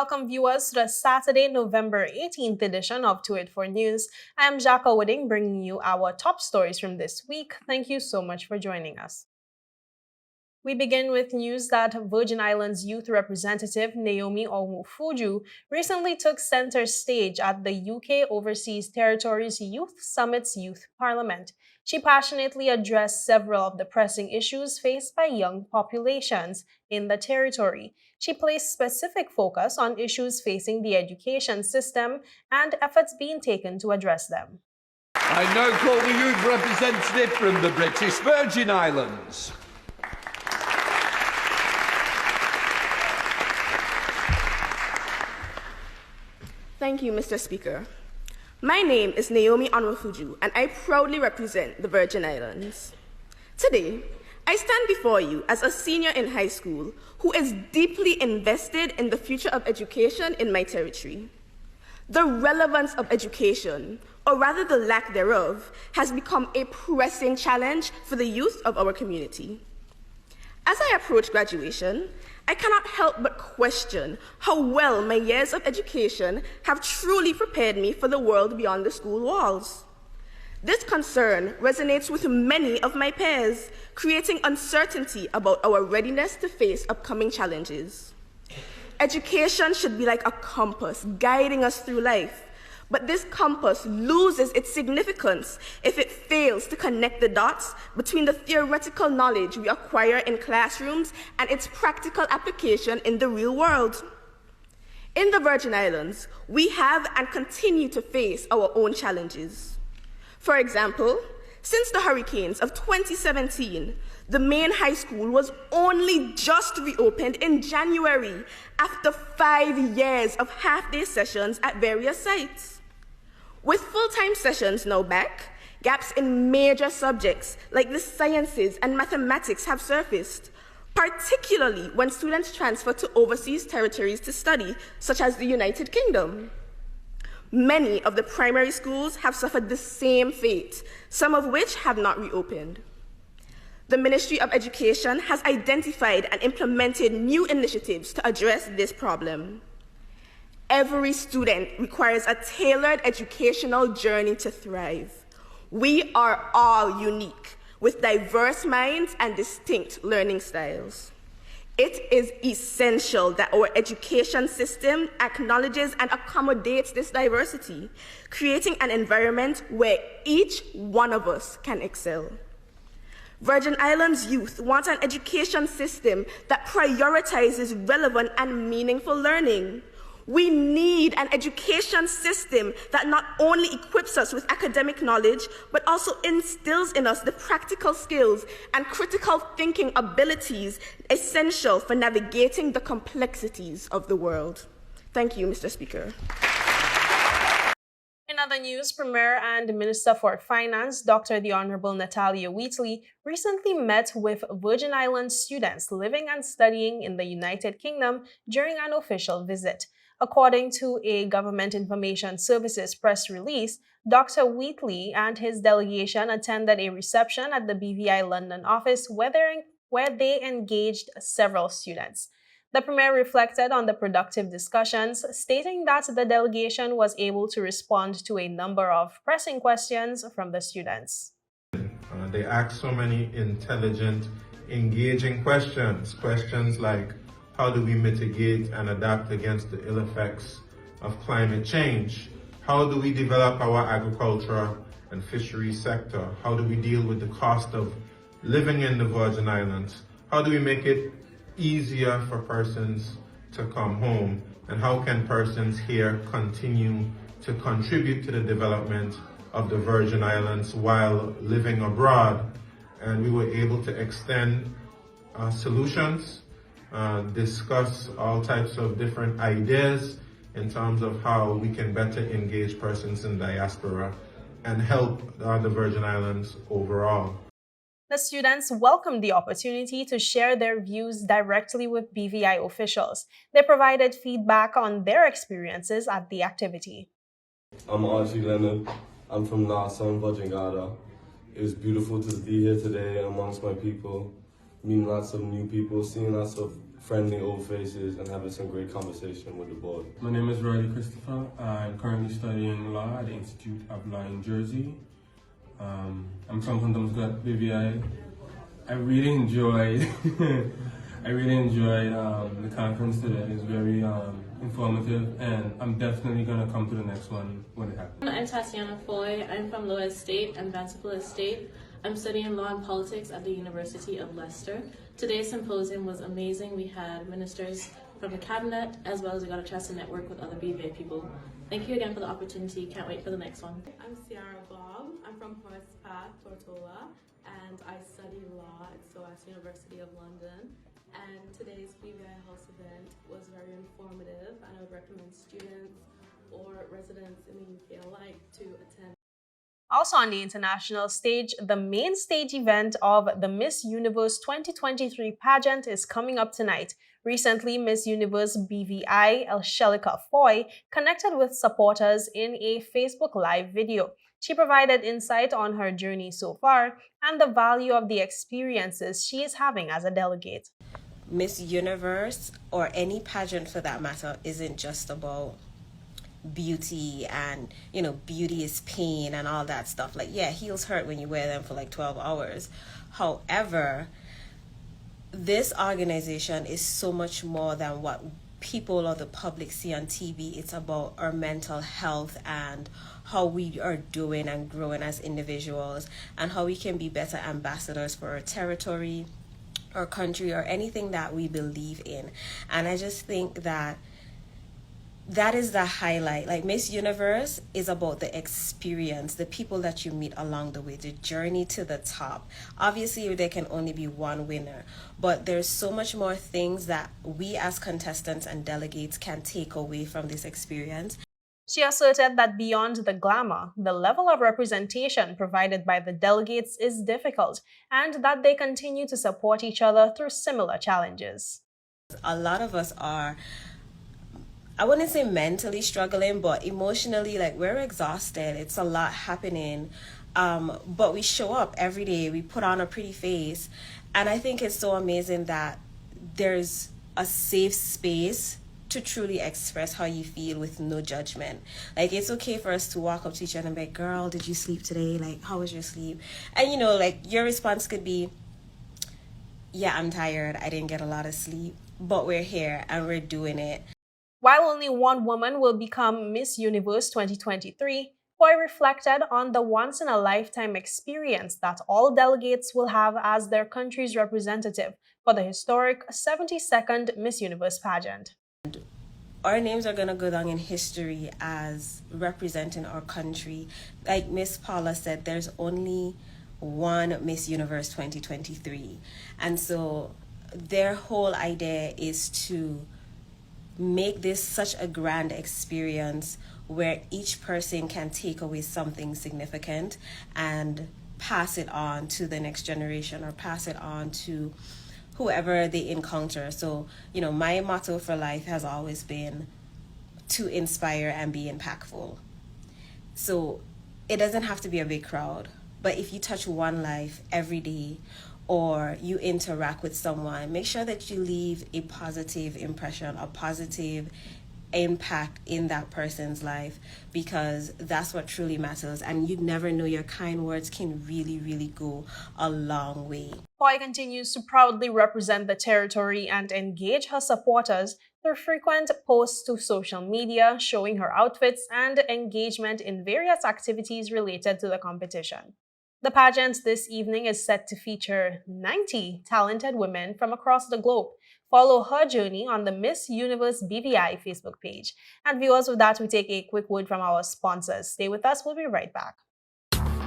Welcome viewers to the Saturday, November 18th edition of THRID for News. I am Jacques Wooding bringing you our top stories from this week. Thank you so much for joining us. We begin with news that Virgin Islands Youth Representative Naomi ONWUFUJU recently took center stage at the UK Overseas Territories Youth Summit's Youth Parliament. She passionately addressed several of the pressing issues faced by young populations in the territory. She placed specific focus on issues facing the education system and efforts being taken to address them. I now call the youth representative from the British Virgin Islands. Thank you, Mr. Speaker. My name is Naomi ONWUFUJU, and I proudly represent the Virgin Islands. Today, I stand before you as a senior in high school who is deeply invested in the future of education in my territory. The relevance of education, or rather the lack thereof, has become a pressing challenge for the youth of our community. As I approach graduation, I cannot help but question how well my years of education have truly prepared me for the world beyond the school walls. This concern resonates with many of my peers, creating uncertainty about our readiness to face upcoming challenges. Education should be like a compass guiding us through life, but this compass loses its significance if it fails to connect the dots between the theoretical knowledge we acquire in classrooms and its practical application in the real world. In the Virgin Islands, we have and continue to face our own challenges. For example, since the hurricanes of 2017, the main high school was only just reopened in January after 5 years of half-day sessions at various sites. With full-time sessions now back, gaps in major subjects like the sciences and mathematics have surfaced, particularly when students transfer to overseas territories to study, such as the United Kingdom. Many of the primary schools have suffered the same fate, some of which have not reopened. The Ministry of Education has identified and implemented new initiatives to address this problem. Every student requires a tailored educational journey to thrive. We are all unique, with diverse minds and distinct learning styles. It is essential that our education system acknowledges and accommodates this diversity, creating an environment where each one of us can excel. Virgin Islands youth want an education system that prioritizes relevant and meaningful learning. We need an education system that not only equips us with academic knowledge, but also instills in us the practical skills and critical thinking abilities essential for navigating the complexities of the world. Thank you, Mr. Speaker. In other news, Premier and Minister for Finance, Dr. the Honorable Natalia Wheatley, recently met with Virgin Islands students living and studying in the United Kingdom during an official visit. According to a Government Information Services press release, Dr. Wheatley and his delegation attended a reception at the BVI London office where they engaged several students. The Premier reflected on the productive discussions, stating that the delegation was able to respond to a number of pressing questions from the students. They asked so many intelligent, engaging questions like, how do we mitigate and adapt against the ill effects of climate change? How do we develop our agriculture and fisheries sector? How do we deal with the cost of living in the Virgin Islands? How do we make it easier for persons to come home? And how can persons here continue to contribute to the development of the Virgin Islands while living abroad? And we were able to extend solutions, discuss all types of different ideas in terms of how we can better engage persons in diaspora and help the Virgin Islands overall. The students welcomed the opportunity to share their views directly with BVI officials. They provided feedback on their experiences at the activity. I'm Archie Leonard. I'm from Nassau and Vajingada. It was beautiful to be here today amongst my people, meeting lots of new people, seeing lots of friendly old faces and having some great conversation with the board. My name is Riley Christopher. I'm currently studying law at the Institute of Law in Jersey. I'm from Huntersville, BVI. I really enjoyed the conference today. It's very informative, and I'm definitely gonna come to the next one when it happens. I'm Tatiana Foy. I'm from Lower Estate and Vancipole Estate. I'm studying law and politics at the University of Leicester. Today's symposium was amazing. We had ministers from the cabinet, as well as we got a chance to network with other BVA people. Thank you again for the opportunity. Can't wait for the next one. I'm Ciara Bob. I'm from Forest Path, Tortola, and I study law at SOAS University of London. And today's BVI House event was very informative, and I would recommend students or residents in the UK alike to attend. Also on the international stage, the main stage event of the Miss Universe 2023 pageant is coming up tonight. Recently, Miss Universe BVI Elshelika Foy connected with supporters in a Facebook Live video. She provided insight on her journey so far and the value of the experiences she is having as a delegate. Miss Universe, or any pageant for that matter, isn't just about beauty and, you know, beauty is pain and all that stuff. Like, yeah, heels hurt when you wear them for like 12 hours. However, this organization is so much more than what people or the public see on TV. It's about our mental health and how we are doing and growing as individuals, and how we can be better ambassadors for our territory, our country, or anything that we believe in. And I just think that that is the highlight. Like, Miss Universe is about the experience, the people that you meet along the way, the journey to the top. Obviously, there can only be one winner, but there's so much more things that we as contestants and delegates can take away from this experience. She asserted that beyond the glamour, the level of representation provided by the delegates is difficult, and that they continue to support each other through similar challenges. A lot of us are, I wouldn't say mentally struggling, but emotionally, like, we're exhausted. It's a lot happening. But we show up every day. We put on a pretty face. And I think it's so amazing that there's a safe space to truly express how you feel with no judgment. Like, it's okay for us to walk up to each other and be like, girl, did you sleep today? Like, how was your sleep? And, you know, like, your response could be, yeah, I'm tired. I didn't get a lot of sleep. But we're here and we're doing it. While only one woman will become Miss Universe 2023, Foy reflected on the once-in-a-lifetime experience that all delegates will have as their country's representative for the historic 72nd Miss Universe pageant. Our names are going to go down in history as representing our country. Like Miss Paula said, there's only one Miss Universe 2023. And so their whole idea is to make this such a grand experience where each person can take away something significant and pass it on to the next generation or pass it on to whoever they encounter. So, you know, my motto for life has always been to inspire and be impactful. So it doesn't have to be a big crowd, but if you touch one life every day, or you interact with someone, make sure that you leave a positive impression, a positive impact in that person's life, because that's what truly matters. And you never know, your kind words can really, really go a long way. Foy continues to proudly represent the territory and engage her supporters through frequent posts to social media, showing her outfits and engagement in various activities related to the competition. The pageant this evening is set to feature 90 talented women from across the globe. Follow her journey on the Miss Universe BVI Facebook page. And viewers, with that, we take a quick word from our sponsors. Stay with us, we'll be right back.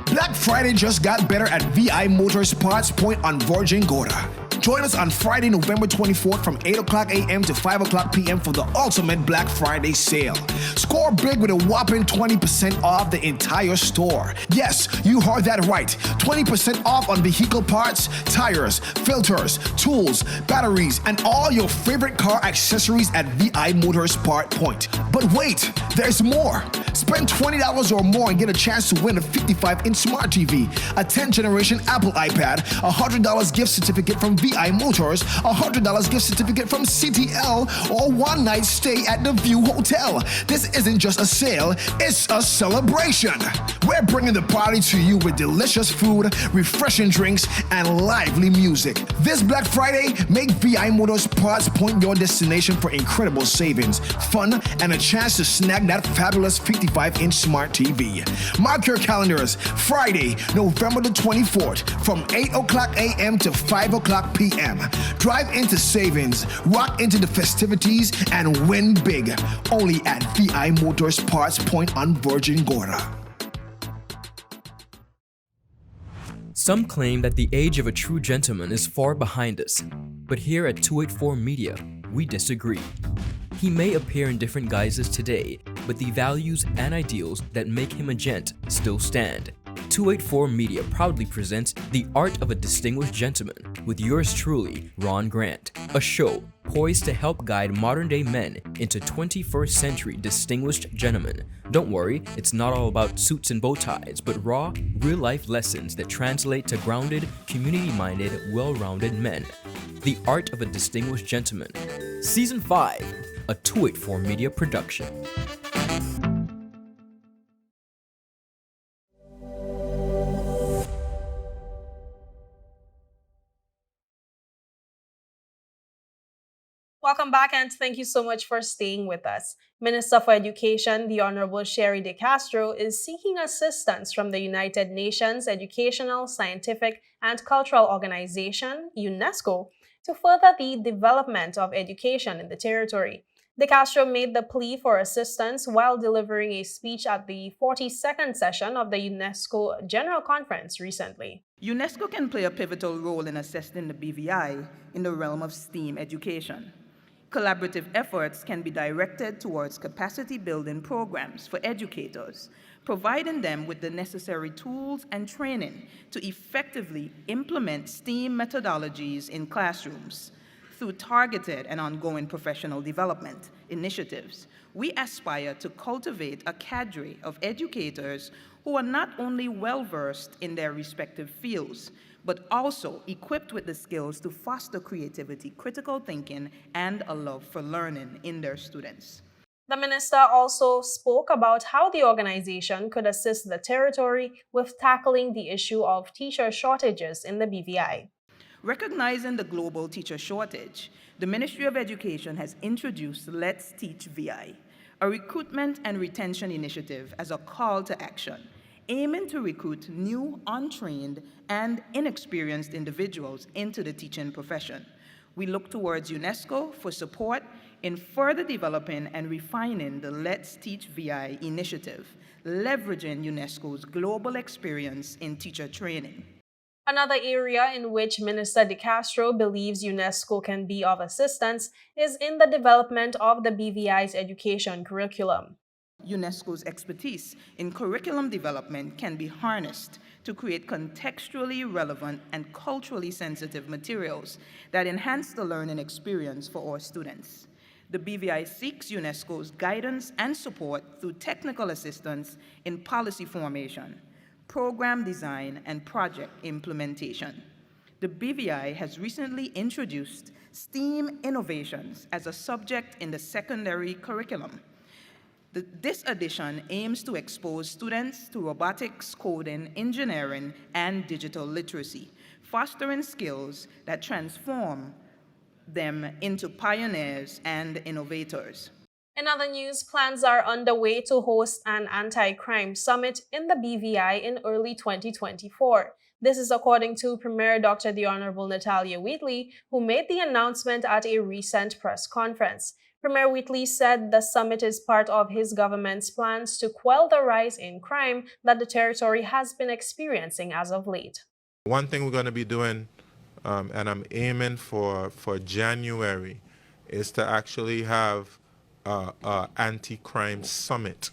Black Friday just got better at VI Motors Parts Point on Virgin Gorda. Join us on Friday, November 24th from 8 o'clock a.m. to 5 o'clock p.m. for the ultimate Black Friday sale. Score big with a whopping 20% off the entire store. Yes, you heard that right. 20% off on vehicle parts, tires, filters, tools, batteries, and all your favorite car accessories at VI Motors Part Point. But wait, there's more. Spend $20 or more and get a chance to win a 55-inch smart TV, a 10th generation Apple iPad, a $100 gift certificate from VI VI Motors a $100 gift certificate from CTL or one-night stay at the View Hotel. This isn't just a sale, it's a celebration. We're bringing the party to you with delicious food, refreshing drinks, and lively music. This Black Friday, make VI Motors Parts Point your destination for incredible savings, fun, and a chance to snag that fabulous 55-inch smart TV. Mark your calendars, Friday, November the 24th, from 8 o'clock a.m. to 5 o'clock p.m. Drive into savings, rock into the festivities, and win big. Only at VI Motors Parts Point on Virgin Gorda. Some claim that the age of a true gentleman is far behind us, but here at 284 Media, we disagree. He may appear in different guises today, but the values and ideals that make him a gent still stand. 284 Media proudly presents The Art of a Distinguished Gentleman with yours truly, Ron Grant, a show poised to help guide modern-day men into 21st century distinguished gentlemen. Don't worry, it's not all about suits and bow ties, but raw, real-life lessons that translate to grounded, community-minded, well-rounded men. The Art of a Distinguished Gentleman, Season 5, a 284 Media production. Welcome back, and thank you so much for staying with us. Minister for Education, the Honorable Sherry De Castro, is seeking assistance from the United Nations Educational, Scientific, and Cultural Organization, UNESCO, to further the development of education in the territory. De Castro made the plea for assistance while delivering a speech at the 42nd session of the UNESCO General Conference recently. UNESCO can play a pivotal role in assisting the BVI in the realm of STEAM education. Collaborative efforts can be directed towards capacity-building programs for educators, providing them with the necessary tools and training to effectively implement STEAM methodologies in classrooms. Through targeted and ongoing professional development initiatives, we aspire to cultivate a cadre of educators who are not only well-versed in their respective fields, but also equipped with the skills to foster creativity, critical thinking, and a love for learning in their students. The minister also spoke about how the organization could assist the territory with tackling the issue of teacher shortages in the BVI. Recognizing the global teacher shortage, the Ministry of Education has introduced Let's Teach VI, a recruitment and retention initiative as a call to action, aiming to recruit new, untrained, and inexperienced individuals into the teaching profession. We look towards UNESCO for support in further developing and refining the Let's Teach VI initiative, leveraging UNESCO's global experience in teacher training. Another area in which Minister De Castro believes UNESCO can be of assistance is in the development of the BVI's education curriculum. UNESCO's expertise in curriculum development can be harnessed to create contextually relevant and culturally sensitive materials that enhance the learning experience for our students. The BVI seeks UNESCO's guidance and support through technical assistance in policy formation, program design, and project implementation. The BVI has recently introduced STEAM innovations as a subject in the secondary curriculum. This edition aims to expose students to robotics, coding, engineering, and digital literacy, fostering skills that transform them into pioneers and innovators. In other news, plans are underway to host an anti-crime summit in the BVI in early 2024. This is according to Premier Dr. The Honorable Natalia Wheatley, who made the announcement at a recent press conference. Premier Wheatley said the summit is part of his government's plans to quell the rise in crime that the territory has been experiencing as of late. One thing we're going to be doing, and I'm aiming for January, is to actually have an anti-crime summit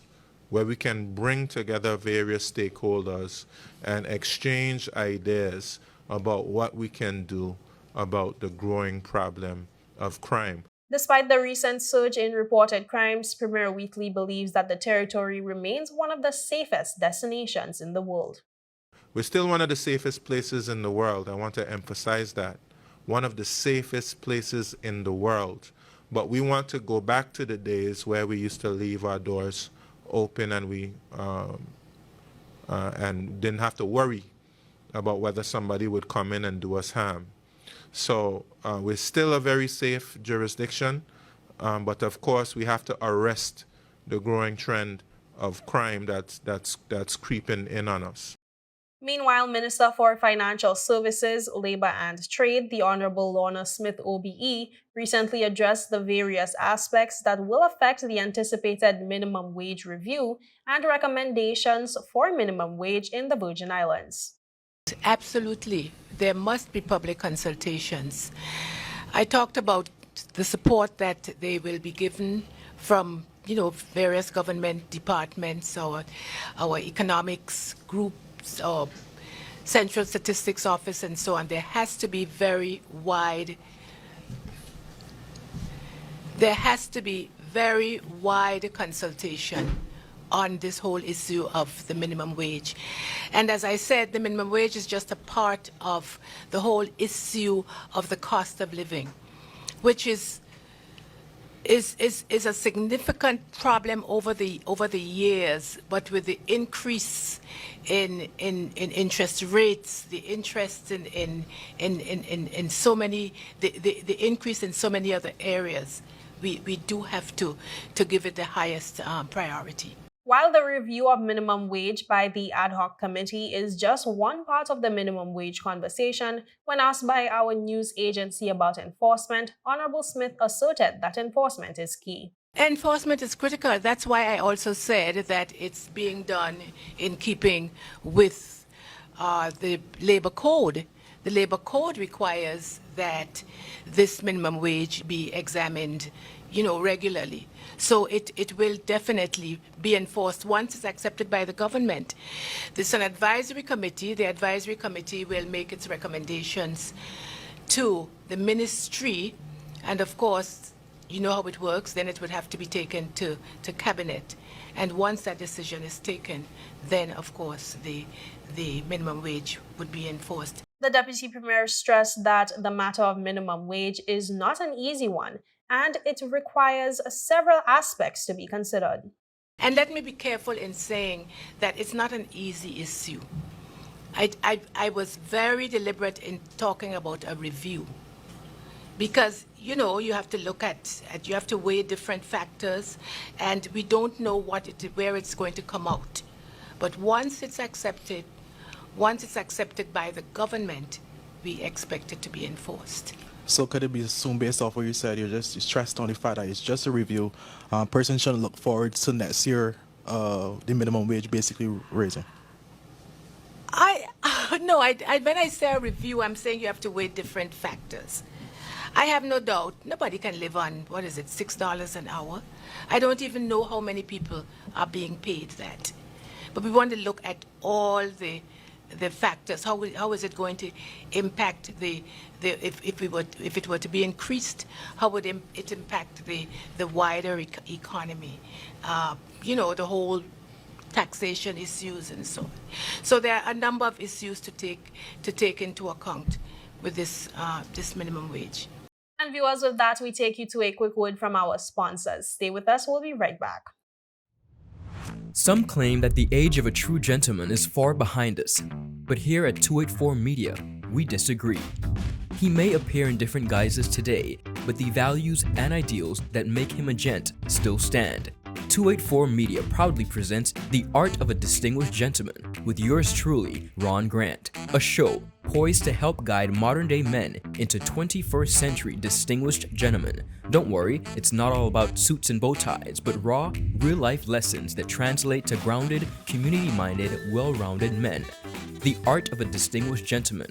where we can bring together various stakeholders and exchange ideas about what we can do about the growing problem of crime. Despite the recent surge in reported crimes, Premier Wheatley believes that the territory remains one of the safest destinations in the world. We're still one of the safest places in the world. I want to emphasize that. one of the safest places in the world. But we want to go back to the days where we used to leave our doors open and we and didn't have to worry about whether somebody would come in and do us harm. So we're still a very safe jurisdiction, but of course we have to arrest the growing trend of crime that's creeping in on us. Meanwhile, Minister for Financial Services, Labor and Trade, the Honorable Lorna Smith OBE, recently addressed the various aspects that will affect the anticipated minimum wage review and recommendations for minimum wage in the Virgin Islands. Absolutely. There must be public consultations. I talked about the support that they will be given from various government departments, or our economics groups, or Central Statistics Office, and so on. There has to be very wide consultation on this whole issue of the minimum wage. And as I said, the minimum wage is just a part of the whole issue of the cost of living, which is a significant problem over the years, but with the increase in interest rates, the interest in so many, the increase in so many other areas, we do have to give it the highest priority. While the review of minimum wage by the ad hoc committee is just one part of the minimum wage conversation, when asked by our news agency about enforcement, Honorable Smith asserted that enforcement is key. Enforcement is critical. That's why I also said that it's being done in keeping with the labor code. The labor code requires that this minimum wage be examined, regularly. So it will definitely be enforced once it's accepted by the government. This is an advisory committee. The advisory committee will make its recommendations to the ministry, and of course, you know how it works, then it would have to be taken to cabinet. And once that decision is taken, then of course the minimum wage would be enforced. The Deputy Premier stressed that the matter of minimum wage is not an easy one, and it requires several aspects to be considered. And let me be careful in saying that it's not an easy issue. I was very deliberate in talking about a review, because you have to look at you have to weigh different factors, and we don't know where it's going to come out. But once it's accepted by the government, we expect it to be enforced. So could it be assumed, based off what you said, you stressed on the fact that it's just a review, persons shouldn't look forward to next year, the minimum wage basically raising? No, when I say a review, I'm saying you have to weigh different factors. I have no doubt nobody can live on, $6 an hour. I don't even know how many people are being paid that. But we want to look at all the factors. How is it going to impact if it were to be increased? How would it impact the wider economy? The whole taxation issues and so on. So there are a number of issues to take into account with this minimum wage. And viewers, with that, we take you to a quick word from our sponsors. Stay with us. We'll be right back. Some claim that the age of a true gentleman is far behind us, but here at 284 Media, we disagree. He may appear in different guises today, but the values and ideals that make him a gent still stand. 284 Media proudly presents The Art of a Distinguished Gentleman with yours truly, Ron Grant, a show poised to help guide modern-day men into 21st century distinguished gentlemen. Don't worry, it's not all about suits and bow ties, but raw, real-life lessons that translate to grounded, community-minded, well-rounded men. The Art of a Distinguished Gentleman,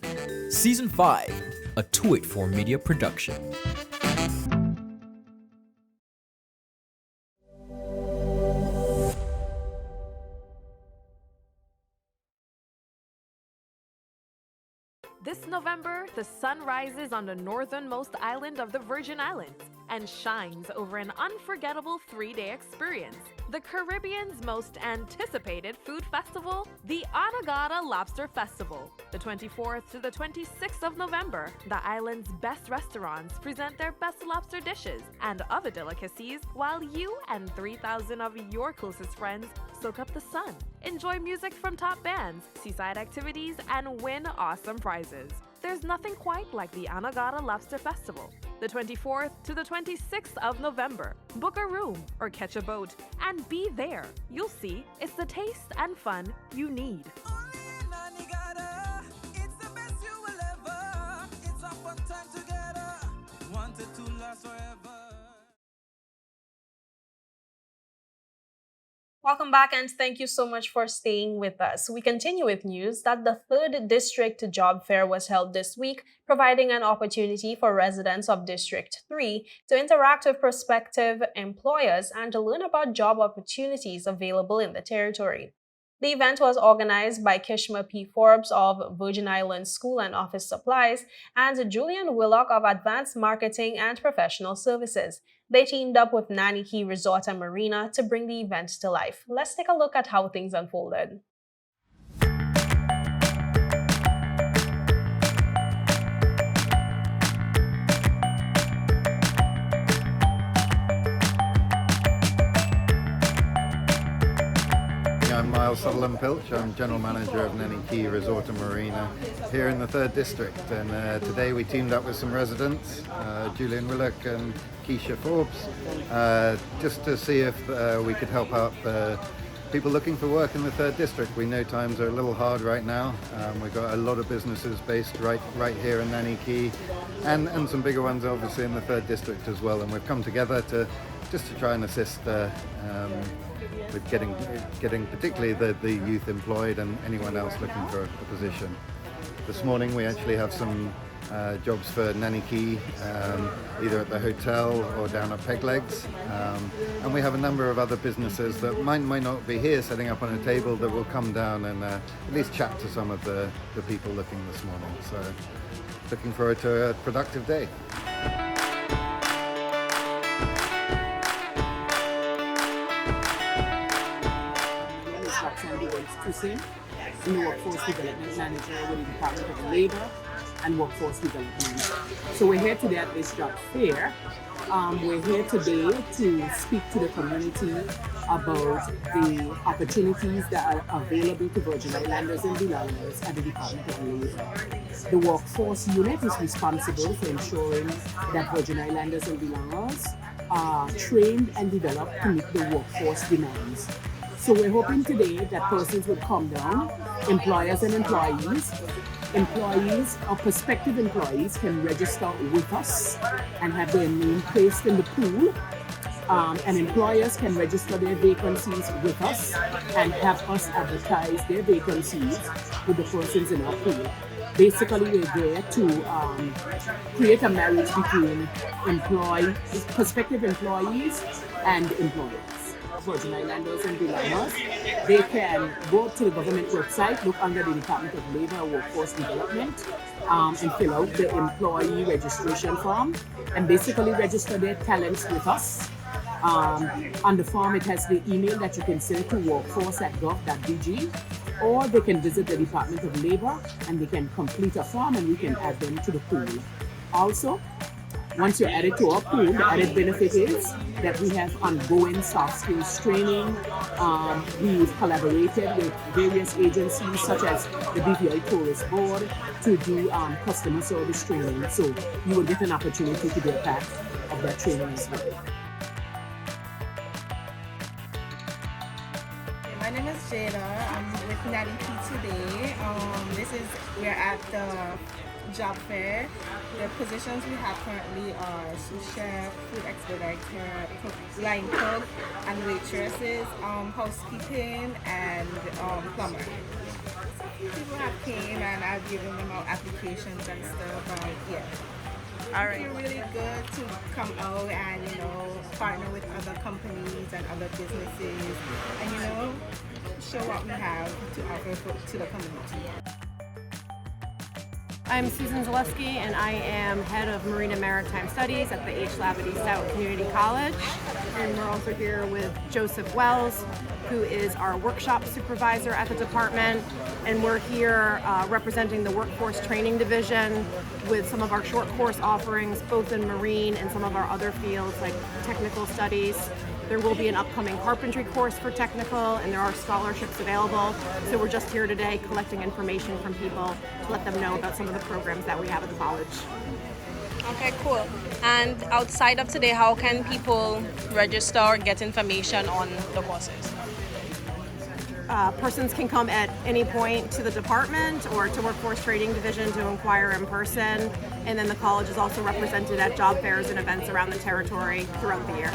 Season 5, a 284 Media production. This November, the sun rises on the northernmost island of the Virgin Islands and shines over an unforgettable 3-day experience. The Caribbean's most anticipated food festival, the INAUGURAL Lobster Festival. The 24th to the 26th of November, the island's best restaurants present their best lobster dishes and other delicacies while you and 3,000 of your closest friends soak up the sun. Enjoy music from top bands, seaside activities, and win awesome prizes. There's nothing quite like the INAUGURAL Lobster Festival. The 24th to the 26th of November. Book a room or catch a boat and be there. You'll see, it's the taste and fun you need. Welcome back and thank you so much for staying with us. We continue with news that the 3rd District Job Fair was held this week, providing an opportunity for residents of District 3 to interact with prospective employers and to learn about job opportunities available in the territory. The event was organized by Kishma P. Forbes of Virgin Islands School and Office Supplies and Julian Willock of Advanced Marketing and Professional Services. They teamed up with Nanny Key Resort and Marina to bring the event to life. Let's take a look at how things unfolded. I'm Miles Sutherland-Pilch. I'm General Manager of Nanny Key Resort and Marina here in the 3rd District. And today we teamed up with some residents, Julian Willock and Keisha Forbes, just to see if we could help out people looking for work in the 3rd District. We know times are a little hard right now. We've got a lot of businesses based right here in Nanny Key and some bigger ones obviously in the 3rd District as well. And we've come together to try and assist with getting particularly the youth employed and anyone else looking for a position. This morning we actually have some jobs for Nanny Key, either at the hotel or down at Peg Legs. And we have a number of other businesses that might not be here setting up on a table that will come down and at least chat to some of the people looking this morning. So looking forward to a productive day. I'm the Workforce Development Manager with the Department of Labor and Workforce Development. So we're here today at this job fair. We're here today to speak to the community about the opportunities that are available to Virgin Islanders and belongers at the Department of Labor. The Workforce Unit is responsible for ensuring that Virgin Islanders and belongers are trained and developed to meet the workforce demands. So we're hoping today that persons would come down, employers and employees or prospective employees can register with us and have their name placed in the pool. And employers can register their vacancies with us and have us advertise their vacancies with the persons in our pool. Basically, we're there to create a marriage between prospective employees and employers. Virgin Islanders and belongers, they can go to the government website, look under the Department of Labor and Workforce Development, and fill out the employee registration form and basically register their talents with us. On the form, it has the email that you can send to workforce@gov.bg, or they can visit the Department of Labor and they can complete a form and we can add them to the pool. Also, once you're added to our pool, the added benefit is that we have ongoing soft skills training. We've collaborated with various agencies such as the BVI Tourist Board to do customer service training. So you will get an opportunity to be a part of that training as well. My name is Jada. I'm with Nanny Key today. We're at the job fair. The positions we have currently are sous chef, food expediter, line cook, and waitresses, housekeeping, and plumber. People have came and I've given them out applications and stuff. All right. It's really good to come out and partner with other companies and other businesses, and show what we have to offer to the community. I'm Susan Zaleski, and I am head of Marine and Maritime Studies at the H. Labadee Stout Community College. and we're also here with Joseph Wells, who is our workshop supervisor at the department, and we're here representing the Workforce Training Division with some of our short course offerings, both in marine and some of our other fields like technical studies. There will be an upcoming carpentry course for technical, and there are scholarships available. So we're just here today collecting information from people to let them know about some of the programs that we have at the college. Okay, cool. And outside of today, how can people register or get information on the courses? Persons can come at any point to the department or to Workforce Training Division to inquire in person. And then the college is also represented at job fairs and events around the territory throughout the year.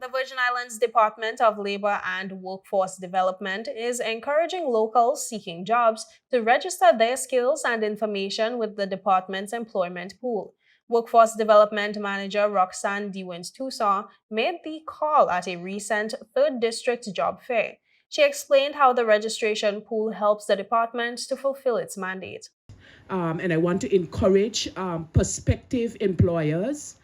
The Virgin Islands Department of Labor and Workforce Development is encouraging locals seeking jobs to register their skills and information with the department's employment pool. Workforce Development Manager Roxanne Dewins-Toussaint made the call at a recent 3rd District job fair. She explained how the registration pool helps the department to fulfill its mandate. And I want to encourage prospective employers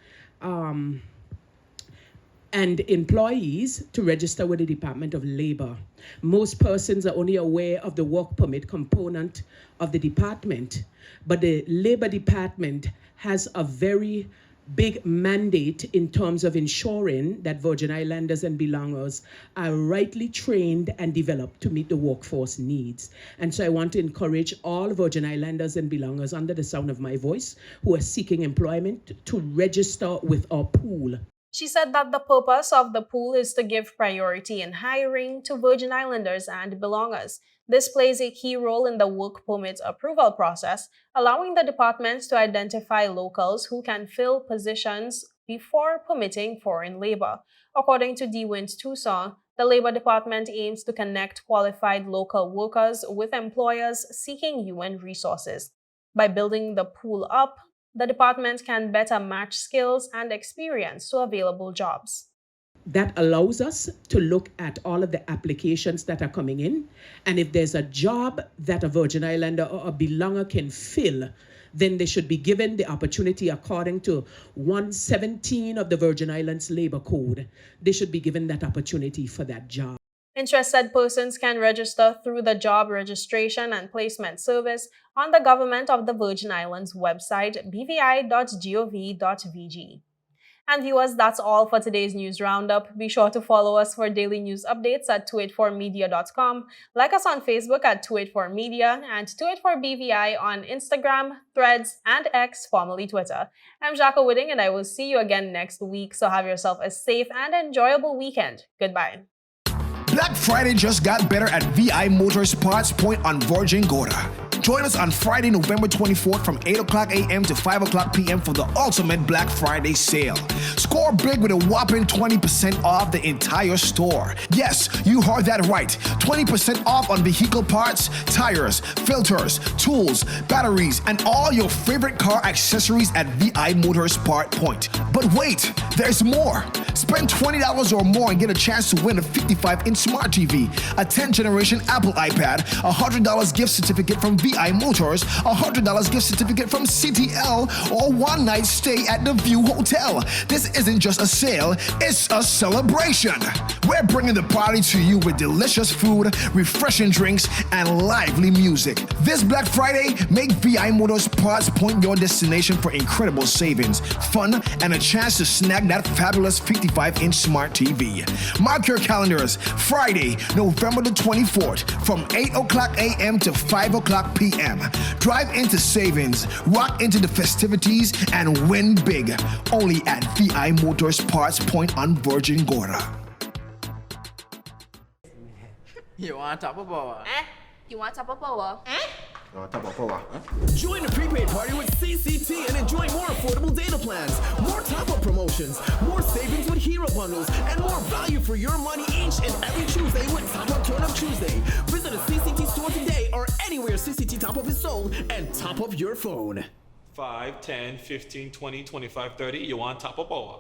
and employees to register with the Department of Labor. Most persons are only aware of the work permit component of the department, but the Labor Department has a very big mandate in terms of ensuring that Virgin Islanders and belongers are rightly trained and developed to meet the workforce needs. And so I want to encourage all Virgin Islanders and belongers under the sound of my voice who are seeking employment to register with our pool. She said that the purpose of the pool is to give priority in hiring to Virgin Islanders and belongers. This plays a key role in the work permit approval process, allowing the departments to identify locals who can fill positions before permitting foreign labor. According to Dewins-Toussaint, the Labor Department aims to connect qualified local workers with employers seeking UN resources. By building the pool up, the department can better match skills and experience to available jobs. That allows us to look at all of the applications that are coming in. And if there's a job that a Virgin Islander or a belonger can fill, then they should be given the opportunity according to 117 of the Virgin Islands Labor Code. They should be given that opportunity for that job. Interested persons can register through the Job Registration and Placement Service on the Government of the Virgin Islands website, bvi.gov.vg. And viewers, that's all for today's news roundup. Be sure to follow us for daily news updates at 284media.com, like us on Facebook at 284media, and 284BVI on Instagram, Threads, and X, formerly Twitter. I'm Jacko Whitting, and I will see you again next week, so have yourself a safe and enjoyable weekend. Goodbye. Black Friday just got better at VI Motors Parts Point on Virgin Gorda. Join us on Friday, November 24th from 8 o'clock a.m. to 5 o'clock p.m. for the ultimate Black Friday sale. Score big with a whopping 20% off the entire store. Yes, you heard that right. 20% off on vehicle parts, tires, filters, tools, batteries, and all your favorite car accessories at VI Motors Part Point. But wait, there's more. Spend $20 or more and get a chance to win a 55-inch smart TV, a 10th generation Apple iPad, a $100 gift certificate from VI Motors, a $100 gift certificate from CTL, or one night stay at the View Hotel. This isn't just a sale, it's a celebration. We're bringing the party to you with delicious food, refreshing drinks, and lively music. This Black Friday, make VI Motors Parts Point your destination for incredible savings, fun, and a chance to snag that fabulous 55-inch smart TV. Mark your calendars, Friday, November the 24th, from 8 o'clock a.m. to 5 o'clock p.m. Drive into savings, rock into the festivities, and win big. Only at VI Motors Parts Point on Virgin Gorda. You want top of power? You want top of power? Join the prepaid party with CCT and enjoy more affordable data plans, more top-up promotions, more savings with hero bundles, and more value for your money each and every Tuesday with Top Up Turn Up Tuesday. Visit a CCT store today or anywhere CCT Top Up is sold and top up your phone. 5, 10, 15, 20, 25, 30. You want top of power?